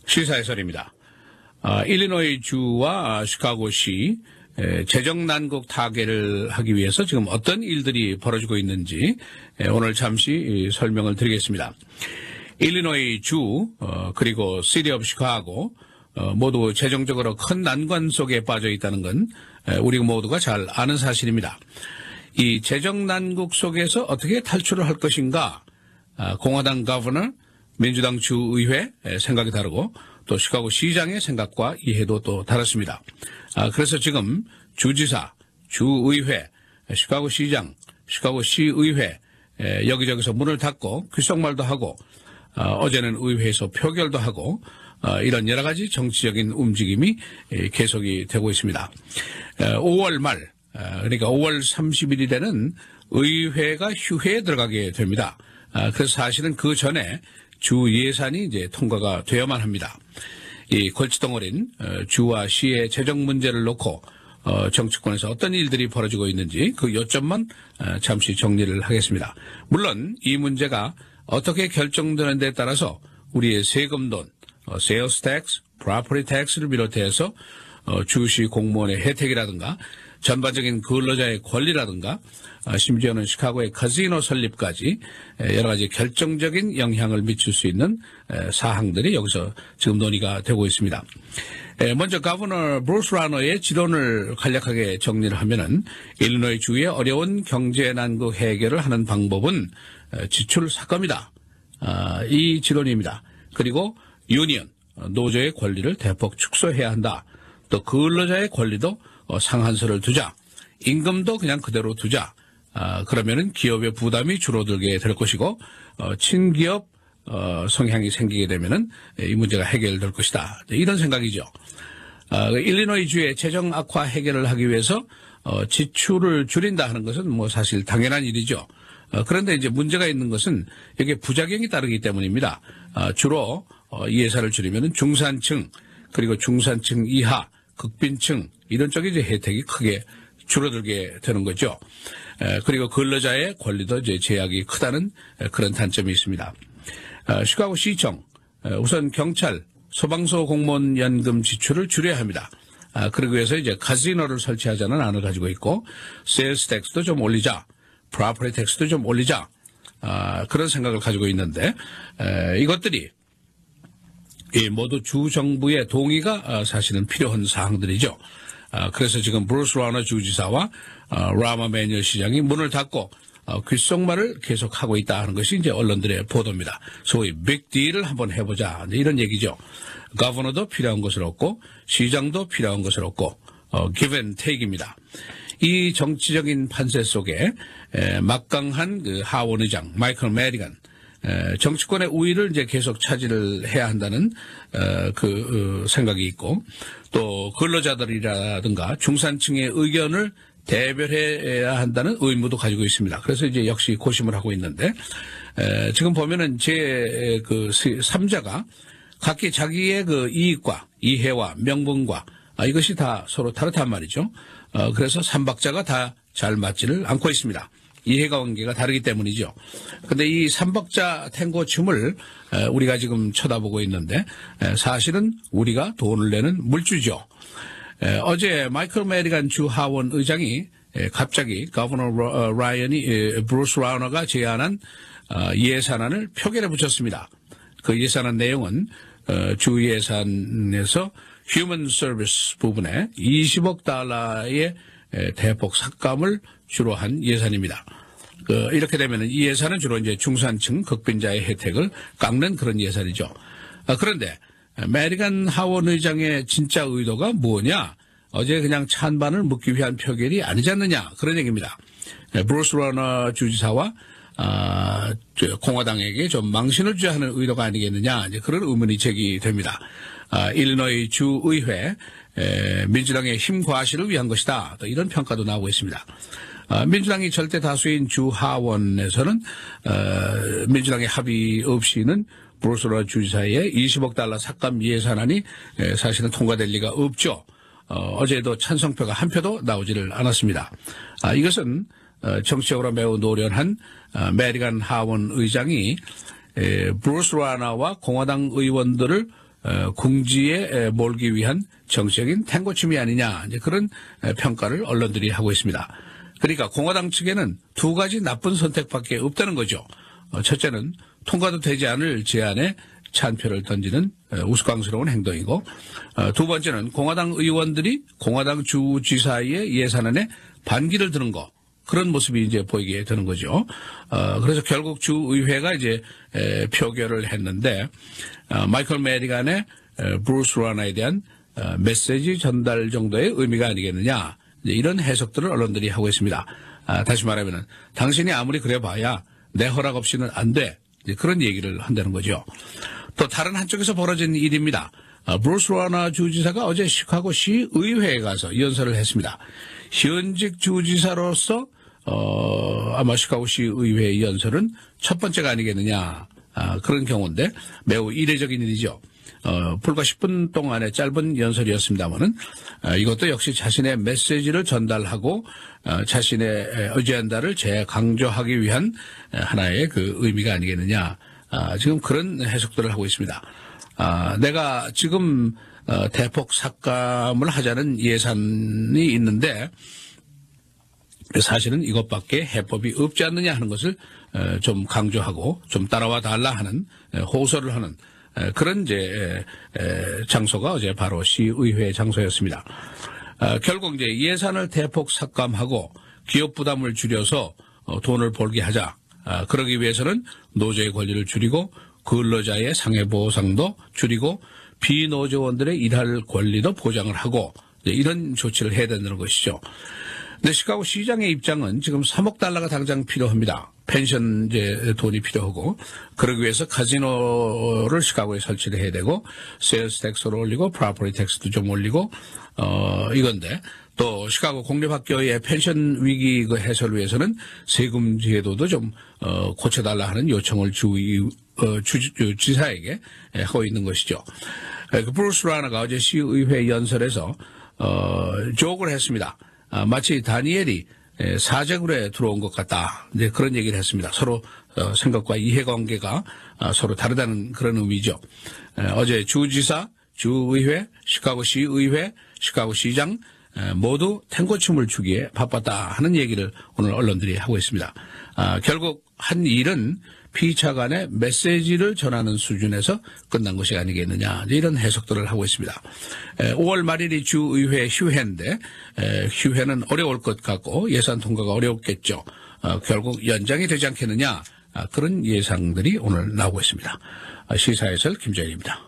시사해설입니다. 일리노이 주와 시카고시 재정 난국 타개를 하기 위해서 지금 어떤 일들이 벌어지고 있는지 오늘 잠시 설명을 드리겠습니다. 일리노이 주 그리고 시티 오브 시카고 모두 재정적으로 큰 난관 속에 빠져 있다는 건 우리 모두가 잘 아는 사실입니다. 이 재정 난국 속에서 어떻게 탈출을 할 것인가, 공화당 거버너, 민주당 주의회 생각이 다르고 또 시카고 시장의 생각과 이해도 또 다릅니다. 그래서 지금 주지사, 주의회, 시카고 시장, 시카고 시의회 여기저기서 문을 닫고 귓속말도 하고 어제는 의회에서 표결도 하고 이런 여러 가지 정치적인 움직임이 계속이 되고 있습니다. 5월 말, 그러니까 5월 30일에는 의회가 휴회에 들어가게 됩니다. 그래서 사실은 그 전에 주 예산이 이제 통과가 되어야만 합니다. 이 골칫덩어린 주와 시의 재정 문제를 놓고 정치권에서 어떤 일들이 벌어지고 있는지 그 요점만 잠시 정리를 하겠습니다. 물론 이 문제가 어떻게 결정되는 데 따라서 우리의 세금돈, 세일스 텍스, 프로퍼티 텍스를 비롯해서 주시 공무원의 혜택이라든가 전반적인 근로자의 권리라든가 심지어는 시카고의 카지노 설립까지 여러 가지 결정적인 영향을 미칠 수 있는 사항들이 여기서 지금 논의가 되고 있습니다. 먼저 거버너 브루스 라너의 지론을 간략하게 정리를 하면은 일리노이 주의 어려운 경제 난국 해결을 하는 방법은 지출 삭감이다. 이 지론입니다. 그리고 유니언, 노조의 권리를 대폭 축소해야 한다. 또 근로자의 권리도 상한선을 두자. 임금도 그냥 그대로 두자. 그러면은 기업의 부담이 줄어들게 될 것이고 친기업 성향이 생기게 되면은 이 문제가 해결될 것이다. 이런 생각이죠. 일리노이 주의 재정 악화 해결을 하기 위해서 지출을 줄인다 하는 것은 뭐 사실 당연한 일이죠. 그런데 이제 문제가 있는 것은 여기에 부작용이 따르기 때문입니다. 주로 이 예산을 줄이면은 중산층 그리고 중산층 이하 극빈층 이런 쪽에 이제 혜택이 크게 줄어들게 되는 거죠. 그리고 근로자의 권리도 이제 제약이 크다는 그런 단점이 있습니다. 시카고 시청 우선 경찰, 소방서 공무원 연금 지출을 줄여야 합니다. 그러기 위해서 이제 카지노를 설치하자는 안을 가지고 있고 세일스 텍스도 좀 올리자, 프로퍼티 텍스도 좀 올리자 그런 생각을 가지고 있는데 이것들이 모두 주 정부의 동의가 사실은 필요한 사항들이죠. 그래서 지금 브루스 라너 주지사와 라마 매뉴얼 시장이 문을 닫고 귓속말을 계속하고 있다 하는 것이 이제 언론들의 보도입니다. 소위 빅딜을 한번 해보자 이런 얘기죠. 거버너도 필요한 것을 얻고 시장도 필요한 것을 얻고 give and take입니다. 이 정치적인 판세 속에 막강한 그 하원 의장 마이클 메디건 정치권의 우위를 이제 계속 차지를 해야 한다는 생각이 있고 또 근로자들이라든가 중산층의 의견을 대변해야 한다는 의무도 가지고 있습니다. 그래서 이제 역시 고심을 하고 있는데 지금 보면은 제 그 3자가 각기 자기의 그 이익과 이해와 명분과 이것이 다 서로 다르단 말이죠. 그래서 3박자가 다 잘 맞지를 않고 있습니다. 이해관계가 다르기 때문이죠. 그런데 이 3박자 탱고 춤을 우리가 지금 쳐다보고 있는데 사실은 우리가 돈을 내는 물주죠. 어제 마이클 메디건 주 하원 의장이 갑자기 거버너 라이언이 브루스 라너가 제안한 예산안을 표결에 붙였습니다. 그 예산안 내용은 주 예산에서 휴먼 서비스 부분에 20억 달러의 대폭 삭감을 주로 한 예산입니다. 이렇게 되면 이 예산은 주로 이제 중산층 극빈자의 혜택을 깎는 그런 예산이죠. 그런데 메디건 하원 의장의 진짜 의도가 뭐냐? 어제 그냥 찬반을 묻기 위한 표결이 아니지 않느냐? 그런 얘기입니다. 브루스 라너 주지사와 공화당에게 좀 망신을 줘야 하는 의도가 아니겠느냐? 이제 그런 의문이 제기됩니다. 일리노이 주의회 민주당의 힘 과시를 위한 것이다. 또 이런 평가도 나오고 있습니다. 민주당이 절대 다수인 주 하원에서는 민주당의 합의 없이는 브루스 라너 주지사의 20억 달러 삭감 예산안이 사실은 통과될 리가 없죠. 어제도 찬성표가 한 표도 나오지를 않았습니다. 이것은 정치적으로 매우 노련한 메디건 하원 의장이 브루스 라너와 공화당 의원들을 궁지에 몰기 위한 정치적인 탱고춤이 아니냐, 이제 그런 평가를 언론들이 하고 있습니다. 그러니까 공화당 측에는 두 가지 나쁜 선택밖에 없다는 거죠. 첫째는 통과도 되지 않을 제안에 찬표를 던지는 우스꽝스러운 행동이고, 두 번째는 공화당 의원들이 공화당 주지사의 예산안에 반기를 드는 거, 그런 모습이 이제 보이게 되는 거죠. 그래서 결국 주의회가 이제 표결을 했는데, 마이클 메디간의 브루스 라나에 대한 메시지 전달 정도의 의미가 아니겠느냐, 이런 해석들을 언론들이 하고 있습니다. 다시 말하면 당신이 아무리 그래봐야 내 허락 없이는 안 돼, 그런 얘기를 한다는 거죠. 또 다른 한쪽에서 벌어진 일입니다. 브루스 라나 주지사가 어제 시카고시 의회에 가서 연설을 했습니다. 현직 주지사로서 아마 시카고시 의회 연설은 첫 번째가 아니겠느냐, 그런 경우인데 매우 이례적인 일이죠. 불과 10분 동안의 짧은 연설이었습니다만은 이것도 역시 자신의 메시지를 전달하고 자신의 어젠다를 재강조하기 위한 하나의 그 의미가 아니겠느냐, 지금 그런 해석들을 하고 있습니다. 내가 지금 대폭 삭감을 하자는 예산이 있는데 사실은 이것밖에 해법이 없지 않느냐 하는 것을 좀 강조하고 좀 따라와 달라 하는 호소를 하는 그런 이제 장소가 어제 바로 시의회 장소였습니다. 결국 이제 예산을 대폭 삭감하고 기업 부담을 줄여서 돈을 벌게 하자. 그러기 위해서는 노조의 권리를 줄이고 근로자의 상해보상도 줄이고 비노조원들의 일할 권리도 보장을 하고 이런 조치를 해야 된다는 것이죠. 근데 시카고 시장의 입장은 지금 3억 달러가 당장 필요합니다. 펜션 이제 돈이 필요하고, 그러기 위해서 카지노를 시카고에 설치를 해야 되고, 세일스 텍스를 올리고, 프로퍼티 텍스도 좀 올리고, 이건데, 또 시카고 공립학교의 펜션 위기 그 해소를 위해서는 세금 제도도 좀 고쳐달라 하는 요청을 지사에게 하고 있는 것이죠. 그 브루스 라나가 어제 시의회 연설에서 조언을 했습니다. 마치 다니엘이 사제굴에 들어온 것 같다, 이제 그런 얘기를 했습니다. 서로 생각과 이해관계가 서로 다르다는 그런 의미죠. 어제 주지사, 주의회, 시카고시의회, 시카고시장 모두 탱고춤을 추기에 바빴다 하는 얘기를 오늘 언론들이 하고 있습니다. 결국 한 일은 피차 간의 메시지를 전하는 수준에서 끝난 것이 아니겠느냐, 이런 해석들을 하고 있습니다. 5월 말일이 주의회 휴회인데 휴회는 어려울 것 같고 예산 통과가 어렵겠죠. 결국 연장이 되지 않겠느냐, 그런 예상들이 오늘 나오고 있습니다. 시사해설 김정일입니다.